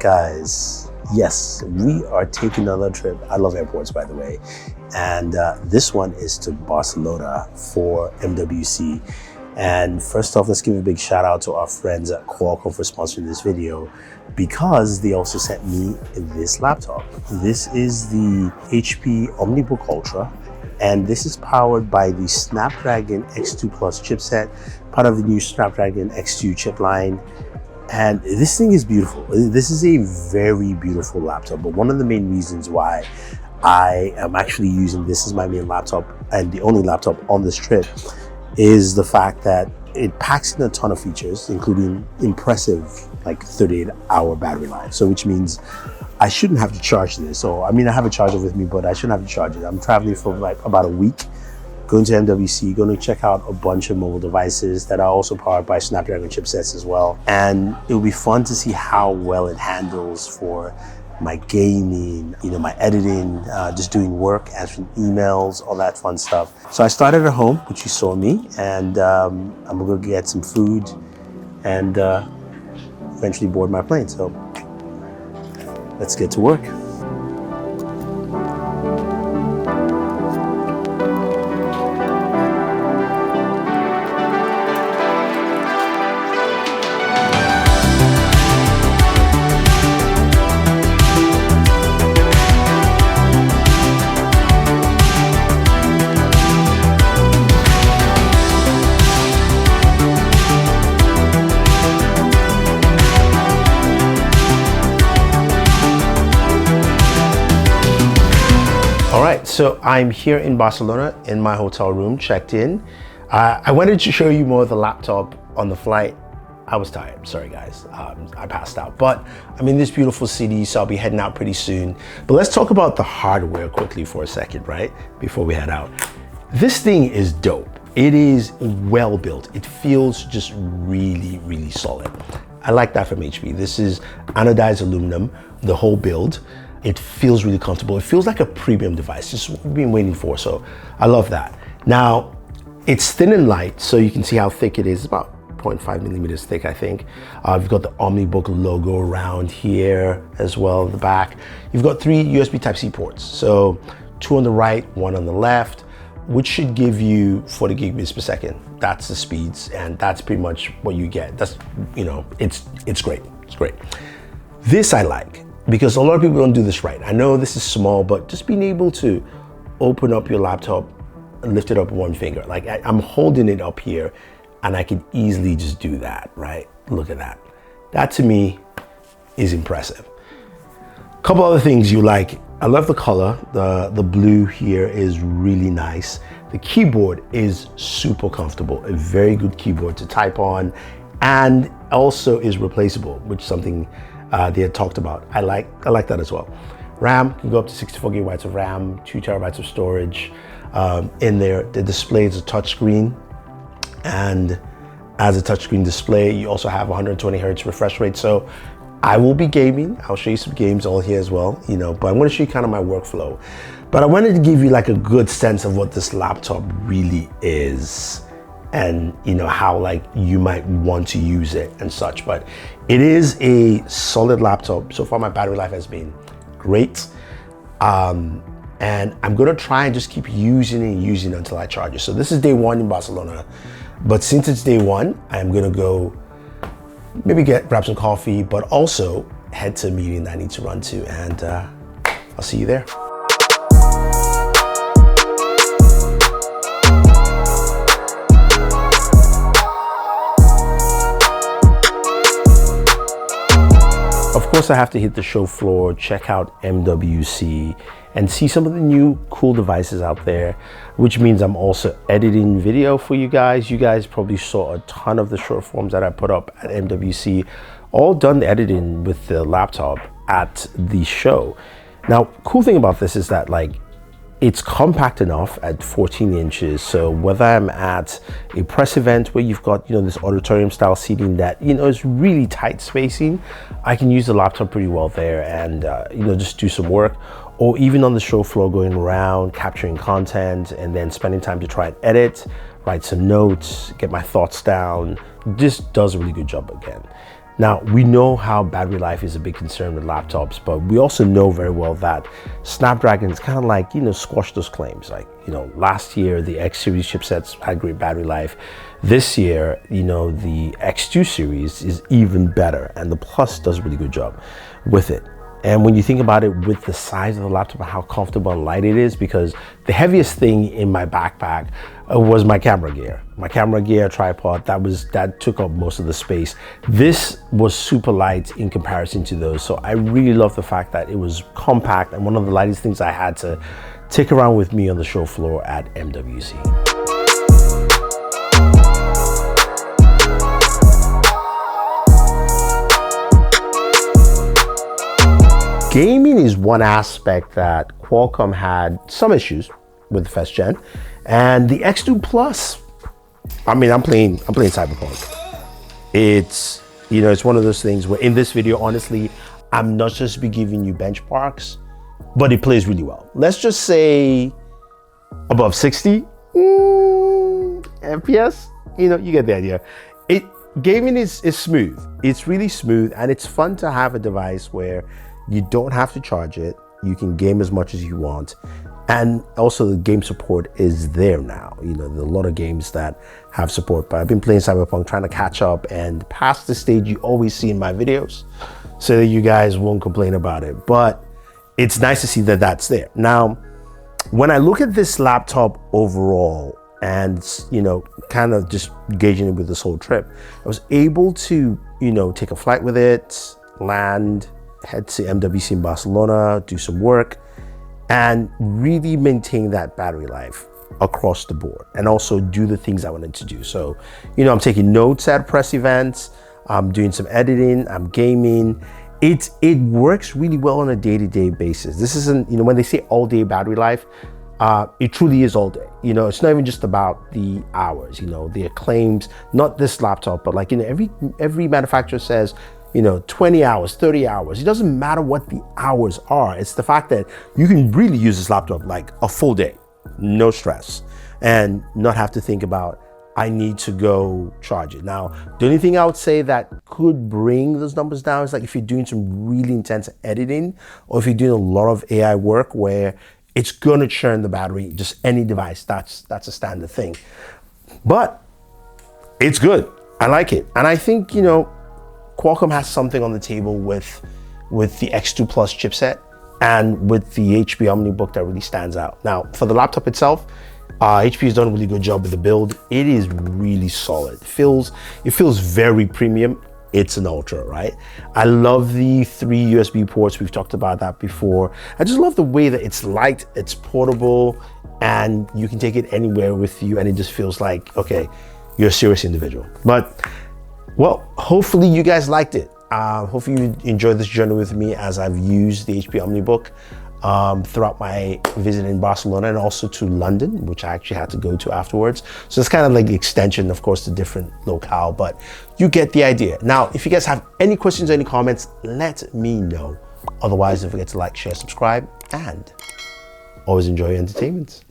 guys, yes, we are taking another trip. I love airports, by the way, and this one is to Barcelona for MWC. And first off, let's give a big shout out to our friends at Qualcomm for sponsoring this video, because they also sent me this laptop. This is the HP OmniBook Ultra, and this is powered by the Snapdragon X2 Plus chipset, part of the new Snapdragon X2 chip line. And this thing is beautiful. This is a very beautiful laptop, but one of the main reasons why I am actually using this as my main laptop and the only laptop on this trip is the fact that it packs in a ton of features, including impressive like 38-hour battery life. So which means I shouldn't have to charge this. So I mean, I have a charger with me, but I shouldn't have to charge it. I'm traveling for like about a week, going to MWC, going to check out a bunch of mobile devices that are also powered by Snapdragon chipsets as well. And it will be fun to see how well it handles for my gaming, my editing, just doing work, answering emails, all that fun stuff. So I started at home, which you saw me, and I'm gonna go get some food and eventually board my plane. So let's get to work. So I'm here in Barcelona in my hotel room, checked in. I wanted to show you more of the laptop on the flight. I was tired, sorry guys, I passed out. But I'm in this beautiful city, so I'll be heading out pretty soon. But let's talk about the hardware quickly for a second, right? Before we head out. This thing is dope. It is well built. It feels just really, really solid. I like that from HP. This is anodized aluminum, the whole build. It feels really comfortable. It feels like a premium device, just what we've been waiting for. So I love that. Now, it's thin and light, so you can see how thick it is. It's about 0.5 millimeters thick, I think. You've got the OmniBook logo around here as well in the back. You've got 3 USB Type-C ports. So 2 on the right, 1 on the left, which should give you 40 gigabits per second. That's the speeds, and that's pretty much what you get. That's, it's great, it's great. This I like, because a lot of people don't do this right. I know this is small, but just being able to open up your laptop and lift it up with one finger. Like I'm holding it up here and I can easily just do that, right? Look at that. That to me is impressive. A couple other things you like. I love the color. The blue here is really nice. The keyboard is super comfortable. A very good keyboard to type on, and also is replaceable, which is something they had talked about. I like that as well. RAM can go up to 64 gigabytes of RAM, 2 terabytes of storage in there. The display is a touchscreen, and as a touchscreen display, you also have 120 hertz refresh rate. So I will be gaming. I'll show you some games all here as well, but I'm going to show you kind of my workflow. But I wanted to give you like a good sense of what this laptop really is, and how like you might want to use it and such. But it is a solid laptop. So far my battery life has been great, and I'm gonna try and just keep using it until I charge it. So this is day 1 in Barcelona, but since it's day 1, I'm gonna go maybe grab some coffee, but also head to a meeting that I need to run to, and I'll see you there. Of course, I have to hit the show floor, check out MWC, and see some of the new cool devices out there, which means I'm also editing video for you guys. You guys probably saw a ton of the short forms that I put up at MWC, all done editing with the laptop at the show. Now, cool thing about this is that like it's compact enough at 14 inches. So whether I'm at a press event where you've got, this auditorium style seating that, is really tight spacing, I can use the laptop pretty well there and, just do some work, or even on the show floor going around, capturing content and then spending time to try and edit, write some notes, get my thoughts down. This does a really good job again. Now, we know how battery life is a big concern with laptops, but we also know very well that Snapdragon is kind of like, squash those claims. Like, last year, the X series chipsets had great battery life. This year, the X2 series is even better, and the Plus does a really good job with it. And when you think about it with the size of the laptop and how comfortable and light it is, because the heaviest thing in my backpack was my camera gear. My camera gear tripod, that took up most of the space. This was super light in comparison to those. So I really love the fact that it was compact and one of the lightest things I had to take around with me on the show floor at MWC. Gaming is one aspect that Qualcomm had some issues with the first gen, and the X2 Plus. I mean, I'm playing Cyberpunk. It's it's one of those things where in this video, honestly, I'm not just be giving you benchmarks, but it plays really well. Let's just say above 60 FPS. You get the idea. Gaming is smooth. It's really smooth, and it's fun to have a device where you don't have to charge it. You can game as much as you want. And also the game support is there now. There's a lot of games that have support, but I've been playing Cyberpunk, trying to catch up and past the stage you always see in my videos so that you guys won't complain about it. But it's nice to see that that's there. Now, when I look at this laptop overall and, kind of just gauging it with this whole trip, I was able to, take a flight with it, land, head to MWC in Barcelona, do some work, and really maintain that battery life across the board, and also do the things I wanted to do. So, I'm taking notes at press events, I'm doing some editing, I'm gaming. It works really well on a day-to-day basis. This isn't, when they say all-day battery life, it truly is all day. It's not even just about the hours, the claims, not this laptop, but like, every manufacturer says, 20 hours, 30 hours. It doesn't matter what the hours are. It's the fact that you can really use this laptop like a full day, no stress, and not have to think about, I need to go charge it. Now, the only thing I would say that could bring those numbers down is like if you're doing some really intense editing, or if you're doing a lot of AI work where it's gonna churn the battery, just any device, that's a standard thing. But it's good, I like it. And I think, Qualcomm has something on the table with the X2 Plus chipset and with the HP OmniBook that really stands out. Now, for the laptop itself, HP has done a really good job with the build. It is really solid. It feels very premium. It's an Ultra, right? I love the 3 USB ports. We've talked about that before. I just love the way that it's light, it's portable, and you can take it anywhere with you, and it just feels like, okay, you're a serious individual. But well, hopefully you guys liked it. Hopefully you enjoyed this journey with me as I've used the HP OmniBook throughout my visit in Barcelona, and also to London, which I actually had to go to afterwards. So it's kind of like the extension, of course, to different locale, but you get the idea. Now, if you guys have any questions or any comments, let me know. Otherwise, don't forget to like, share, subscribe, and always enjoy your entertainment.